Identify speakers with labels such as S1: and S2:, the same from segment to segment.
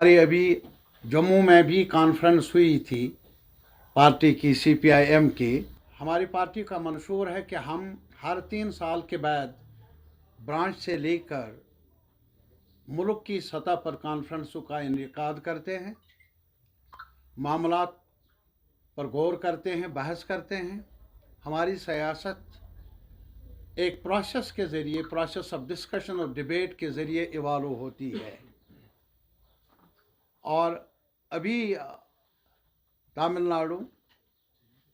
S1: हमारी अभी जम्मू में भी कॉन्फ्रेंस हुई थी पार्टी की, सीपीआईएम की। हमारी पार्टी का मंशूर है कि हम हर 3 साल के बाद ब्रांच से लेकर मुल्क की सतह पर कॉन्फ्रेंसों का इनेकाद करते हैं, मामलात पर गौर करते हैं, बहस करते हैं। हमारी सियासत एक प्रोसेस के ज़रिए, प्रोसेस ऑफ डिस्कशन और डिबेट के ज़रिए इवाल्व होती है। और अभी तमिलनाडु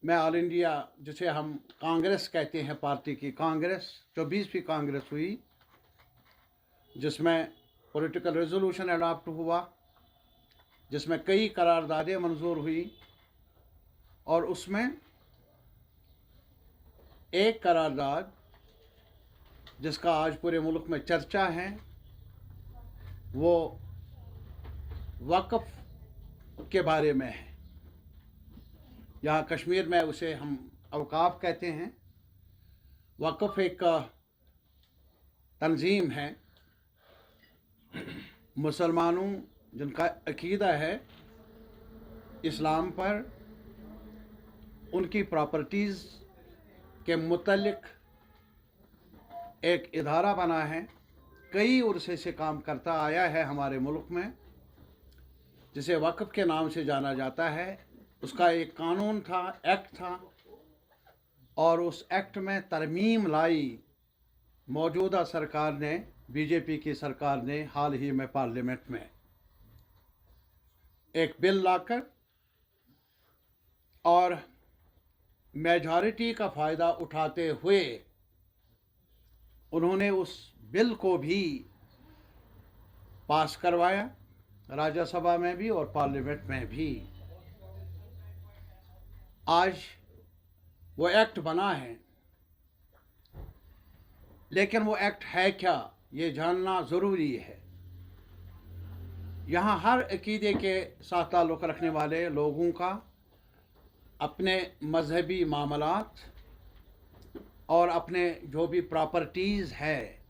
S1: में ऑल इंडिया, जिसे हम कांग्रेस कहते हैं, पार्टी की कांग्रेस 24वीं कांग्रेस हुई, जिसमें पॉलिटिकल रेजोल्यूशन अडॉप्ट हुआ, जिसमें कई करारदादें मंजूर हुई। और उसमें एक करारदाद जिसका आज पूरे मुल्क में चर्चा है, वो वक्फ के बारे में है। यहाँ कश्मीर में उसे हम अवकाफ कहते हैं। वक्फ एक तंजीम है, मुसलमानों जिनका अकीदा है इस्लाम पर, उनकी प्रॉपर्टीज़ के मुतल्लिक एक इदारा बना है। कई अरसे से काम करता आया है हमारे मुल्क में, जिसे वक्फ के नाम से जाना जाता है। उसका एक कानून था, एक्ट था, और उस एक्ट में तरमीम लाई मौजूदा सरकार ने, बीजेपी की सरकार ने हाल ही में पार्लियामेंट में एक बिल लाकर, और मेजॉरिटी का फ़ायदा उठाते हुए उन्होंने उस बिल को भी पास करवाया, राज्यसभा में भी और पार्लियामेंट में भी। आज वो एक्ट बना है, लेकिन वो एक्ट है क्या, ये जानना ज़रूरी है। यहाँ हर अकीदे के साथ ताल्लुक़ रखने वाले लोगों का अपने मजहबी मामलात और अपने जो भी प्रॉपर्टीज़ है,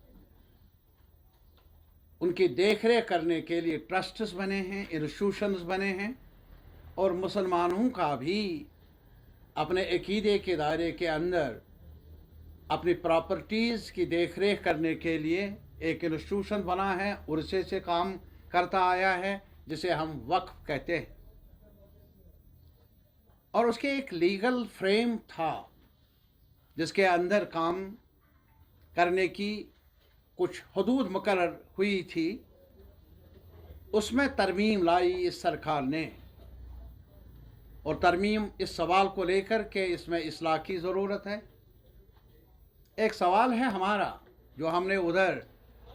S1: उनकी देख रेख करने के लिए ट्रस्ट्स बने हैं, इंस्टीट्यूशंस बने हैं। और मुसलमानों का भी अपने अकीदे के दायरे के अंदर अपनी प्रॉपर्टीज़ की देख रेख करने के लिए एक इंस्टीट्यूशन बना है, उर्से से काम करता आया है, जिसे हम वक्फ कहते हैं। और उसके एक लीगल फ्रेम था जिसके अंदर काम करने की कुछ हदूद मुकर्रर हुई थी। उसमें तरमीम लाई इस सरकार ने, और तरमीम इस सवाल को लेकर के इसमें इस्लाह की ज़रूरत है। एक सवाल है हमारा जो हमने उधर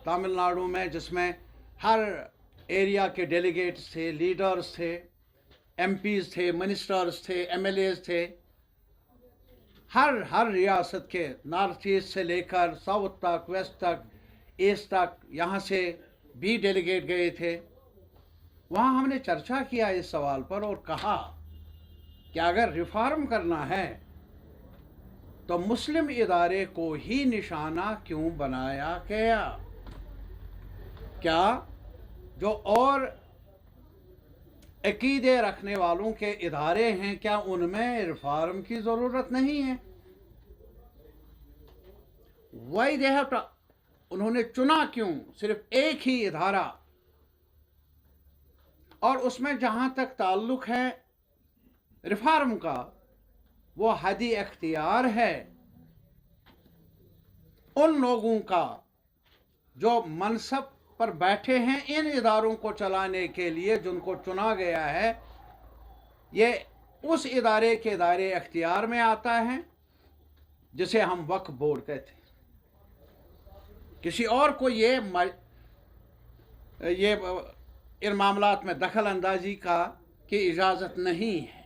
S1: तमिलनाडु में, जिसमें हर एरिया के डेलीगेट्स थे, लीडर्स थे, एमपीज़ थे, मिनिस्टर्स थे, एमएलएज थे, हर रियासत के, नॉर्थ ईस्ट से लेकर साउथ तक, वेस्ट तक, ईस्ट तक, यहाँ से भी डेलीगेट गए थे। वहाँ हमने चर्चा किया इस सवाल पर और कहा कि अगर रिफॉर्म करना है तो मुस्लिम इदारे को ही निशाना क्यों बनाया गया? क्या जो और अकीदे रखने वालों के इदारे हैं, क्या उनमें रिफॉर्म की ज़रूरत नहीं है? वाई दे हैव टू, उन्होंने चुना क्यों सिर्फ एक ही इदारा? और उसमें जहाँ तक ताल्लुक़ है रिफॉर्म का, वो हदी अख्तियार है उन लोगों का जो मनसब पर बैठे हैं इन इदारों को चलाने के लिए, जिनको चुना गया है। ये उस इदारे के दायरे अख्तियार में आता है जिसे हम वक्फ बोर्ड कहते हैं। किसी और को ये इन मामलात में दखल अंदाजी की इजाज़त नहीं है।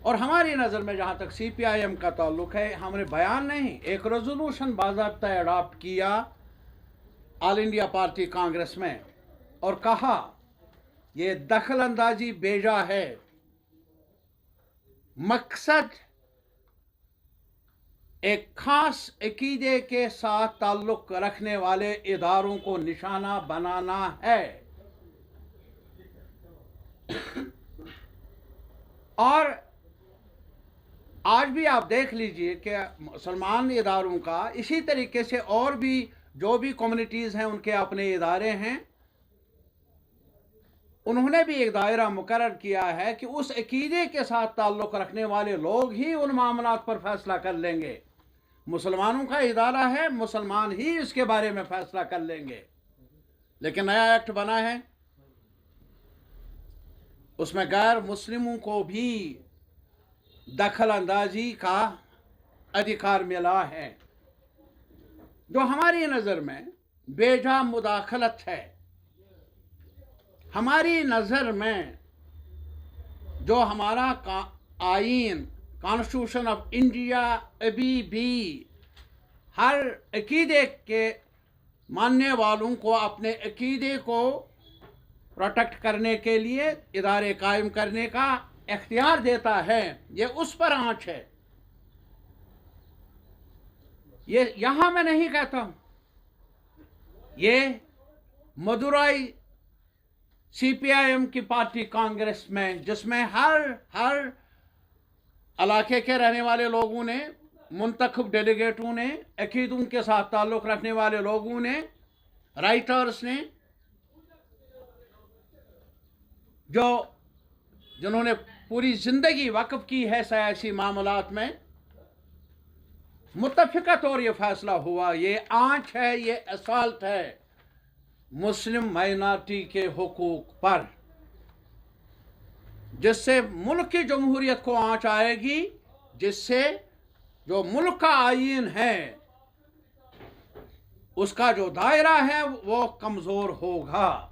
S1: और हमारी नज़र में जहाँ तक सीपीआईएम का ताल्लुक़ है, हमने बयान नहीं, एक रेजोल्यूशन बाज़ाब्ता अडॉप्ट किया ऑल इंडिया पार्टी कांग्रेस में, और कहा ये दखल अंदाजी बेजा है। मकसद एक खास अकीदे के साथ ताल्लुक रखने वाले इदारों को निशाना बनाना है। और आज भी आप देख लीजिए कि मुसलमान इदारों का इसी तरीके से और भी जो भी कम्युनिटीज़ हैं उनके अपने इदारे हैं, उन्होंने भी एक दायरा मुकर्रर किया है कि उस अकीदे के साथ ताल्लुक़ रखने वाले लोग ही उन मामलात पर फैसला कर लेंगे। मुसलमानों का इदारा है, मुसलमान ही इसके बारे में फैसला कर लेंगे। लेकिन नया एक्ट बना है, उसमें गैर मुस्लिमों को भी दखल अंदाजी का अधिकार मिला है, जो हमारी नज़र में बेजा मुदाखलत है। हमारी नज़र में जो हमारा आईन कॉन्स्टिट्यूशन ऑफ इंडिया अभी भी हर अकीदे के मानने वालों को अपने अकीदे को प्रोटेक्ट करने के लिए इदारे कायम करने का इख्तियार देता है, ये उस पर आँच है। ये यहाँ मैं नहीं कहता हूँ, ये मदुराई CPIM की पार्टी कांग्रेस में, जिसमें हर इलाके के रहने वाले लोगों ने, मुंतखब डेलीगेटों ने, अकीदों के साथ ताल्लुक़ रखने वाले लोगों ने, राइटर्स ने, जिन्होंने पूरी ज़िंदगी वक़्फ़ की है सियासी मामलात में, मुत्तफ़िक़ा तौर ये फ़ैसला हुआ, ये आँच है, ये असॉल्ट है मुस्लिम माइनॉरिटी के हुकूक पर, जिससे मुल्क की जमहूरियत को आँच आएगी, जिससे जो मुल्क का आईन है उसका जो दायरा है वो कमज़ोर होगा।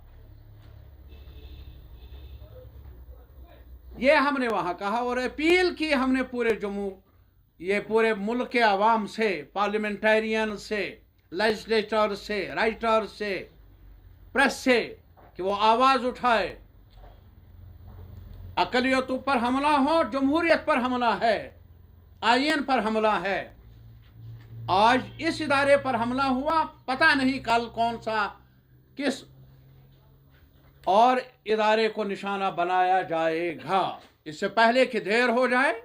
S1: ये हमने वहाँ कहा और अपील की हमने पूरे मुल्क के अवाम से, पार्लियामेंटेरियन से, लेजिस्लेटर से, राइटर से, प्रेस से, कि वो आवाज़ उठाए। अक़लियतों पर हमला हो, जमहूरियत पर हमला है, आईन पर हमला है। आज इस इदारे पर हमला हुआ, पता नहीं कल कौन सा किस और इदारे को निशाना बनाया जाएगा। इससे पहले कि देर हो जाए,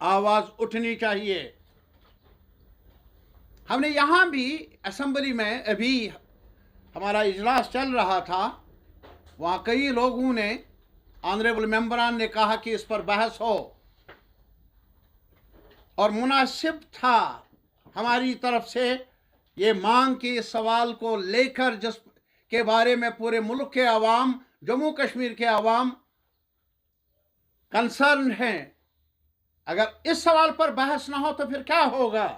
S1: आवाज़ उठनी चाहिए। हमने यहाँ भी असेंबली में अभी हमारा इजलास चल रहा था, वहाँ कई लोगों ने, ऑनरेबल मेंबरान ने कहा कि इस पर बहस हो, और मुनासिब था हमारी तरफ से ये मांग कि इस सवाल को लेकर, जिस के बारे में पूरे मुल्क के अवाम, जम्मू कश्मीर के अवाम कंसर्न हैं, अगर इस सवाल पर बहस ना हो तो फिर क्या होगा।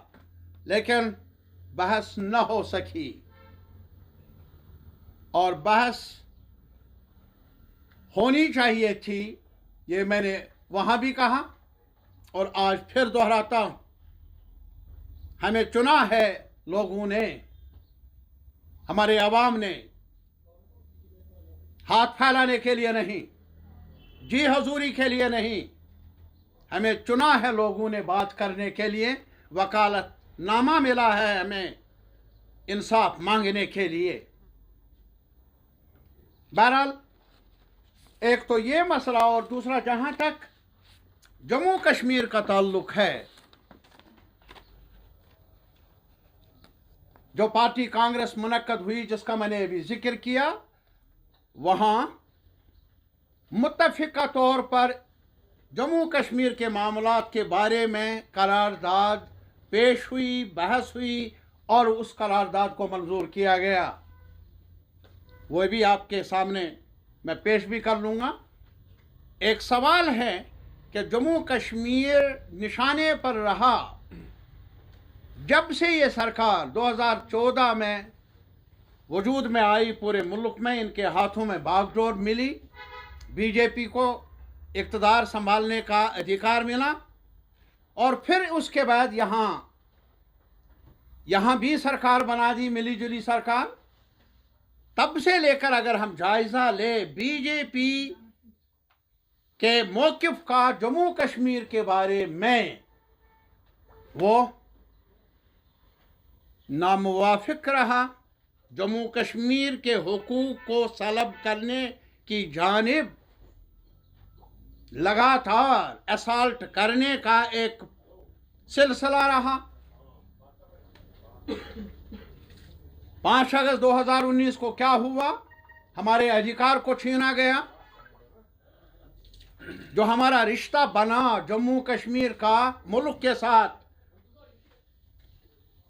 S1: लेकिन बहस न हो सकी, और बहस होनी चाहिए थी, ये मैंने वहाँ भी कहा और आज फिर दोहराता हूँ। हमें चुना है लोगों ने, हमारे अवाम ने, हाथ फैलाने के लिए नहीं, जी हजूरी के लिए नहीं, हमें चुना है लोगों ने बात करने के लिए, वकालतनामा मिला है हमें इंसाफ मांगने के लिए। बहरहाल, एक तो ये मसला, और दूसरा जहाँ तक जम्मू कश्मीर का ताल्लुक है, जो पार्टी कांग्रेस मुनक्कद हुई, जिसका मैंने अभी जिक्र किया, वहाँ मुत्तफ़िक़ा तौर पर जम्मू कश्मीर के मामलात के बारे में करारदाद पेश हुई, बहस हुई, और उस करारदाद को मंजूर किया गया। वो भी आपके सामने मैं पेश भी कर लूँगा। एक सवाल है कि जम्मू कश्मीर निशाने पर रहा जब से ये सरकार 2014 में वजूद में आई, पूरे मुल्क में इनके हाथों में बागडोर मिली, बीजेपी को इक़्तिदार संभालने का अधिकार मिला, और फिर उसके बाद यहाँ भी सरकार बना दी, मिली जुली सरकार। तब से लेकर अगर हम जायज़ा ले बीजेपी के मौक़िफ़ का जम्मू कश्मीर के बारे में, वो नामुवाफिक रहा, जम्मू कश्मीर के हुकूक को सलब करने की जानिब लगातार असॉल्ट करने का एक सिलसिला रहा। 5 अगस्त 2019 को क्या हुआ? हमारे अधिकार को छीना गया। जो हमारा रिश्ता बना जम्मू कश्मीर का मुल्क के साथ,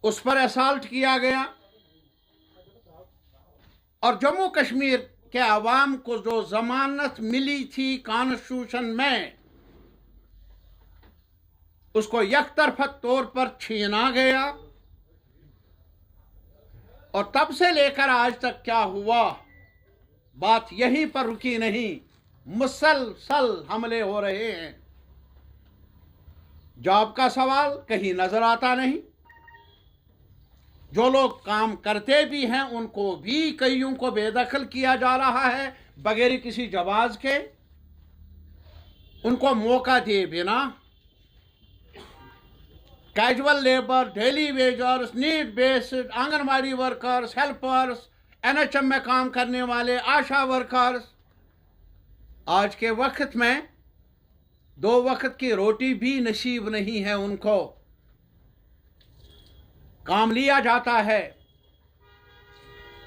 S1: उस पर असॉल्ट किया गया। और जम्मू कश्मीर के अवाम को जो जमानत मिली थी कॉन्स्टिट्यूशन में, उसको यकतरफा तौर पर छीना गया। और तब से लेकर आज तक क्या हुआ, बात यहीं पर रुकी नहीं, मुसलसल हमले हो रहे हैं। जॉब का सवाल कहीं नजर आता नहीं। जो लोग काम करते भी हैं उनको भी कईयों को बेदखल किया जा रहा है बगैर किसी जवाब के, उनको मौका दिए बिना। Casual labour, daily wagers, need based, anganwadi workers, helpers, NHM में काम करने वाले आशा वर्कर्स, आज के वक्त में 2 वक्त की रोटी भी नसीब नहीं है उनको। काम लिया जाता है,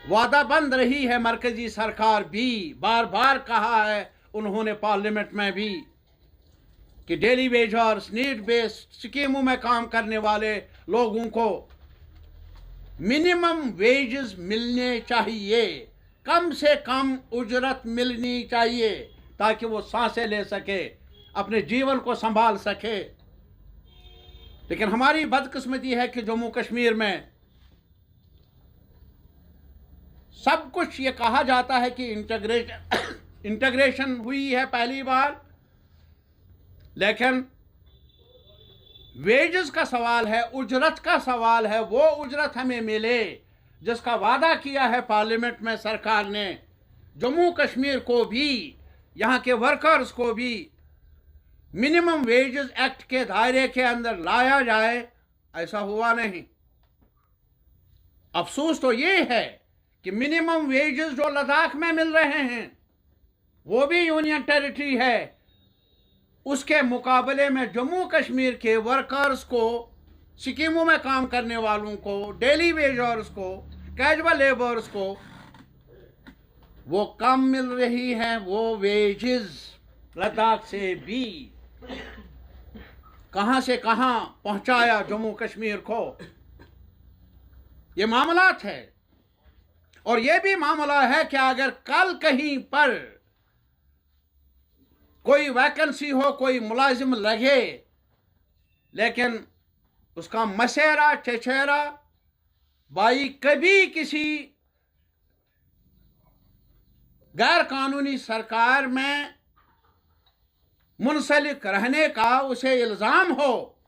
S1: वादा बंद रही है मरकजी सरकार भी, बार बार कहा है उन्होंने पार्लियामेंट में भी कि डेली वेजर्स, नीड बेस्ड स्कीमों में काम करने वाले लोगों को मिनिमम वेजेस मिलने चाहिए, कम से कम उजरत मिलनी चाहिए, ताकि वो सांसें ले सके, अपने जीवन को संभाल सके। लेकिन हमारी बदकिस्मती है कि जम्मू कश्मीर में सब कुछ ये कहा जाता है कि इंटीग्रेशन हुई है पहली बार, लेकिन वेजेस का सवाल है, उजरत का सवाल है। वो उजरत हमें मिले जिसका वादा किया है पार्लियामेंट में सरकार ने। जम्मू कश्मीर को भी, यहाँ के वर्कर्स को भी मिनिमम वेजेस एक्ट के दायरे के अंदर लाया जाए, ऐसा हुआ नहीं। अफसोस तो ये है कि मिनिमम वेजेस जो लद्दाख में मिल रहे हैं, वो भी यूनियन टेरिटरी है, उसके मुकाबले में जम्मू कश्मीर के वर्कर्स को, स्कीमों में काम करने वालों को, डेली वेजर्स को, कैजुअल लेबर्स को वो कम मिल रही है। वो वेजेस लद्दाख से भी कहां से कहां पहुंचाया जम्मू कश्मीर को। ये मामलात है। और ये भी मामला है कि अगर कल कहीं पर कोई वैकेंसी हो, कोई मुलाजिम लगे, लेकिन उसका मसेरा चचेरा भाई कभी किसी गैर कानूनी सरकार में मुंसलिक रहने का उसे इल्ज़ाम हो,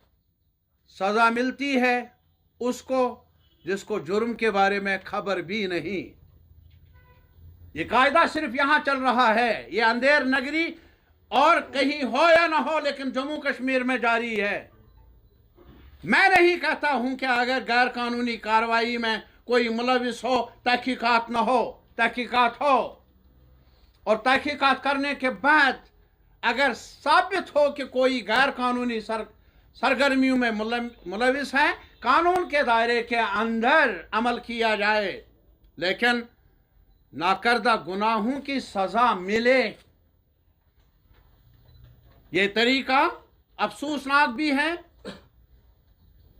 S1: सज़ा मिलती है उसको जिसको जुर्म के बारे में खबर भी नहीं। ये कायदा सिर्फ यहाँ चल रहा है, ये अंधेर नगरी और कहीं हो या ना हो, लेकिन जम्मू कश्मीर में जारी है। मैं नहीं कहता हूं कि अगर गैर कानूनी कार्रवाई में कोई मुलविस हो, तहकीकात न हो, तहकीकात हो, और तहकीकात करने के बाद अगर साबित हो कि कोई गैर कानूनी सरगर्मियों में मुलविस है, कानून के दायरे के अंदर अमल किया जाए, लेकिन नाकर्दा गुनाहों की सजा मिले। ये तरीका अफसोसनाक भी है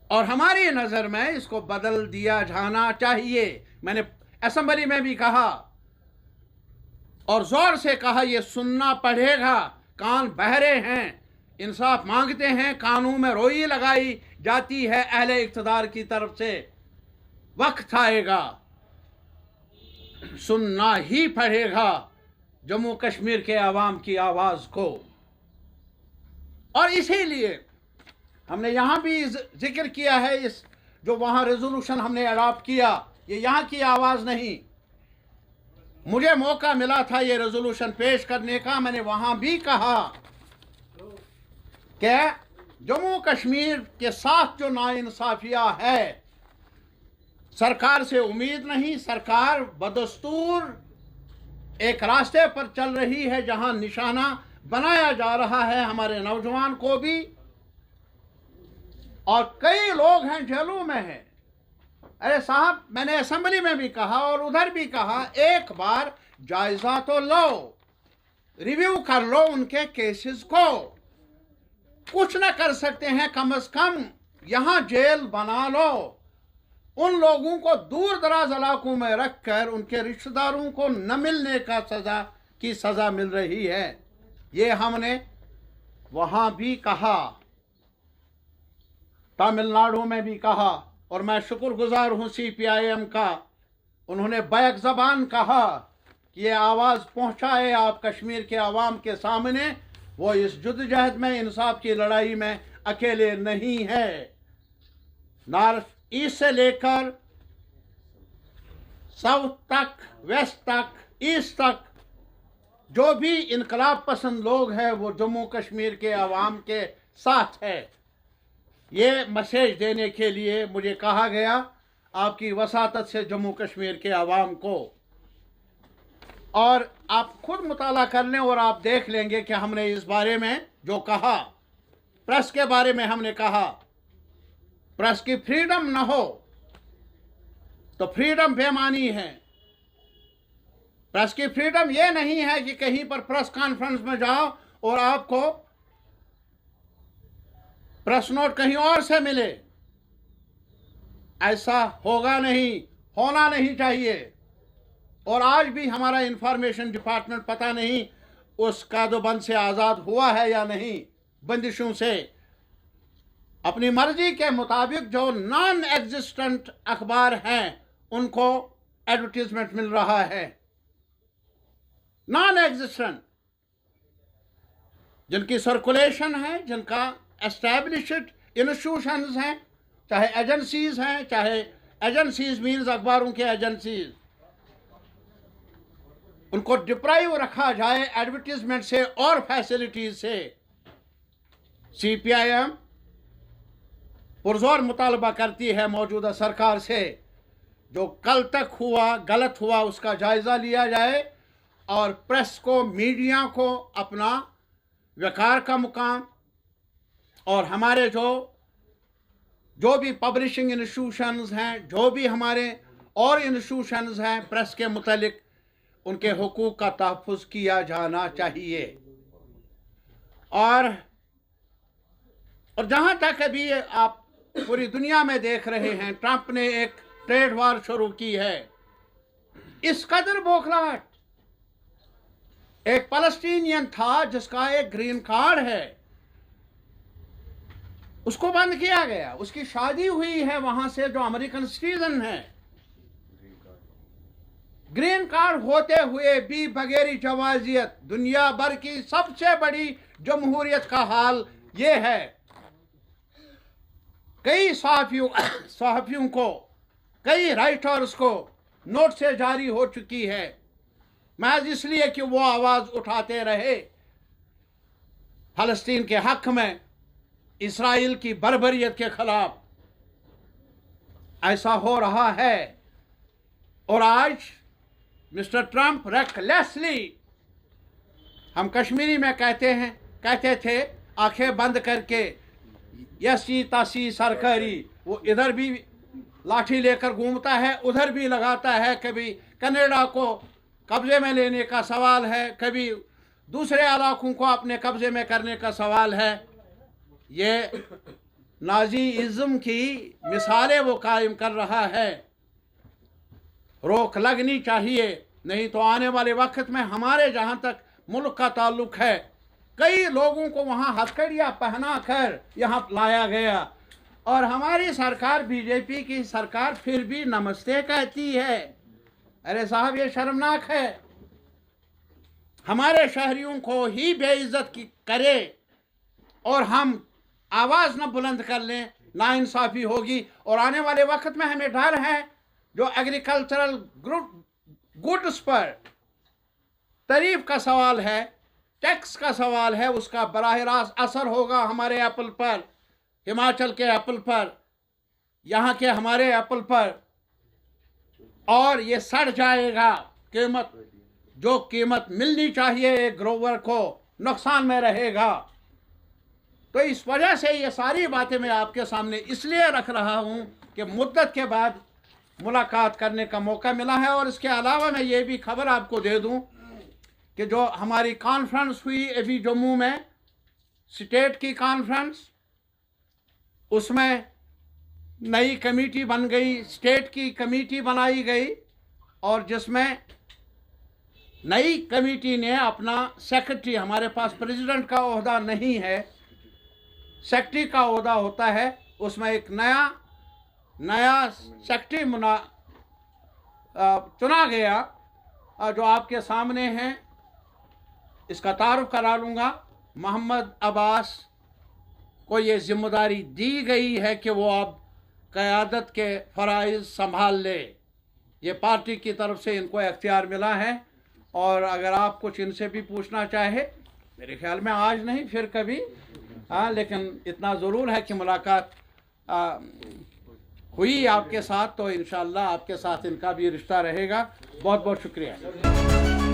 S1: और हमारी नज़र में इसको बदल दिया जाना चाहिए। मैंने असेंबली में भी कहा और जोर से कहा, यह सुनना पड़ेगा। कान बहरे हैं, इंसाफ मांगते हैं, कानून में रोई लगाई जाती है अहले इक़्तिदार की तरफ से। वक्त आएगा, सुनना ही पड़ेगा जम्मू कश्मीर के अवाम की आवाज़ को। और इसीलिए हमने यहाँ भी जिक्र किया है, इस जो वहाँ रेजोल्यूशन हमने अडॉप्ट किया, ये यहाँ की आवाज़ नहीं। मुझे मौका मिला था ये रेजोल्यूशन पेश करने का। मैंने वहाँ भी कहा कि जम्मू कश्मीर के साथ जो नाइंसाफिया है, सरकार से उम्मीद नहीं। सरकार बदस्तूर एक रास्ते पर चल रही है जहां निशाना बनाया जा रहा है हमारे नौजवान को भी, और कई लोग हैं जेलों में हैं। अरे साहब, मैंने असेंबली में भी कहा और उधर भी कहा, एक बार जायजा तो लो, रिव्यू कर लो उनके केसेस को। कुछ ना कर सकते हैं, कम से कम यहां जेल बना लो। उन लोगों को दूर दराज इलाकों में रखकर उनके रिश्तेदारों को न मिलने का सजा मिल रही है। ये हमने वहां भी कहा, तमिलनाडु में भी कहा, और मैं शुक्रगुजार हूं CPIM का। उन्होंने बैक ज़बान कहा कि ये आवाज़ पहुंचाए आप कश्मीर के आवाम के सामने। वो इस जद्दोजहद में, इंसाफ की लड़ाई में अकेले नहीं है। नॉर्थ ईस्ट से लेकर साउथ तक, वेस्ट तक, ईस्ट तक जो भी इनकलाब पसंद लोग हैं वो जम्मू कश्मीर के आवाम के साथ है। ये मैसेज देने के लिए मुझे कहा गया आपकी वसातत से जम्मू कश्मीर के आवाम को। और आप खुद मुताला कर लें और आप देख लेंगे कि हमने इस बारे में जो कहा, प्रेस के बारे में हमने कहा, प्रेस की फ्रीडम ना हो तो फ्रीडम बेमानी है। प्रेस की फ्रीडम ये नहीं है कि कहीं पर प्रेस कॉन्फ्रेंस में जाओ और आपको प्रेस नोट कहीं और से मिले। ऐसा होगा नहीं, होना नहीं चाहिए। और आज भी हमारा इंफॉर्मेशन डिपार्टमेंट पता नहीं उस कादोबंद से आज़ाद हुआ है या नहीं, बंदिशों से। अपनी मर्जी के मुताबिक जो नॉन एग्जिस्टेंट अखबार हैं उनको एडवर्टीजमेंट मिल रहा है। नॉन एग्जिस्टेंट, जिनकी सर्कुलेशन है, जिनका एस्टैब्लिश्ड इंस्टीट्यूशंस हैं, चाहे एजेंसीज हैं, चाहे एजेंसीज मीन्स अखबारों के एजेंसीज, उनको डिप्राइव रखा जाए एडवर्टीजमेंट से और फैसिलिटीज से। CPIM पुरजोर मुतालबा करती है मौजूदा सरकार से, जो कल तक हुआ गलत हुआ उसका जायज़ा लिया जाए और प्रेस को, मीडिया को अपना वक़ार का मुकाम, और हमारे जो भी पब्लिशिंग इंस्टीट्यूशंस हैं, जो भी हमारे और इंस्टीट्यूशंस हैं प्रेस के मुतालिक, उनके हुकूक का तहफ़्फ़ुज़ किया जाना चाहिए। और जहाँ तक अभी आप पूरी दुनिया में देख रहे हैं, ट्रंप ने एक ट्रेड वार शुरू की है। इस कदर बौखलाहट, एक फलस्तीनियन था जिसका एक ग्रीन कार्ड है, उसको बंद किया गया। उसकी शादी हुई है वहां से जो अमेरिकन सिटीजन है। ग्रीन कार्ड होते हुए भी बगैर जवाजियत, दुनिया भर की सबसे बड़ी जमहूरियत का हाल ये है। कई सहाफियों को, कई राइटर्स को नोटिस जारी हो चुकी है, महज इसलिए कि वो आवाज़ उठाते रहे फ़लस्तीन के हक में, इसराइल की बर्बरियत के खिलाफ। ऐसा हो रहा है। और आज मिस्टर ट्रंप रेकलेसली, हम कश्मीरी में कहते थे आंखें बंद करके, यसी तासी सरकारी, वो इधर भी लाठी लेकर घूमता है, उधर भी लगाता है। कभी कनाडा को कब्जे में लेने का सवाल है, कभी दूसरे इलाकों को अपने कब्जे में करने का सवाल है। ये नाजीइज्म की मिसालें वो कायम कर रहा है। रोक लगनी चाहिए, नहीं तो आने वाले वक्त में हमारे जहाँ तक मुल्क का ताल्लुक है, कई लोगों को वहाँ हथकड़ियाँ पहना कर यहाँ लाया गया, और हमारी सरकार, बीजेपी की सरकार, फिर भी नमस्ते कहती है। अरे साहब, ये शर्मनाक है। हमारे शहरियों को ही बेइज्जत करे और हम आवाज़ न बुलंद कर लें, नाइंसाफ़ी होगी। और आने वाले वक्त में हमें डर है जो एग्रीकल्चरल गुड्स पर तरीफ का सवाल है, टैक्स का सवाल है उसका बराह रास्त असर होगा हमारे एप्पल पर, हिमाचल के एप्पल पर, यहाँ के हमारे एप्पल पर, और ये सड़ जाएगा। कीमत, जो कीमत मिलनी चाहिए एक ग्रोवर को, नुकसान में रहेगा। तो इस वजह से ये सारी बातें मैं आपके सामने इसलिए रख रहा हूँ कि मुद्दत के बाद मुलाकात करने का मौका मिला है। और इसके अलावा मैं ये भी खबर आपको दे दूँ कि जो हमारी कॉन्फ्रेंस हुई अभी जम्मू में, स्टेट की कॉन्फ्रेंस, उसमें नई कमेटी बन गई, स्टेट की कमेटी बनाई गई, और जिसमें नई कमेटी ने अपना सेक्रेटरी, हमारे पास प्रेसिडेंट का ओहदा नहीं है, सेक्रेटरी का ओहदा होता है, उसमें एक नया सेक्रेटरी चुना गया, जो आपके सामने हैं। इसका तारुफ करा लूँगा। मोहम्मद अब्बास को ये जिम्मेदारी दी गई है कि वो अब क़यादत के फ़राइज़ संभाल ले। ये पार्टी की तरफ से इनको इख्तियार मिला है। और अगर आप कुछ इनसे भी पूछना चाहे, मेरे ख्याल में आज नहीं फिर कभी, लेकिन इतना ज़रूर है कि मुलाकात हुई आपके साथ, तो इंशाअल्लाह आपके साथ इनका भी रिश्ता रहेगा। बहुत बहुत शुक्रिया।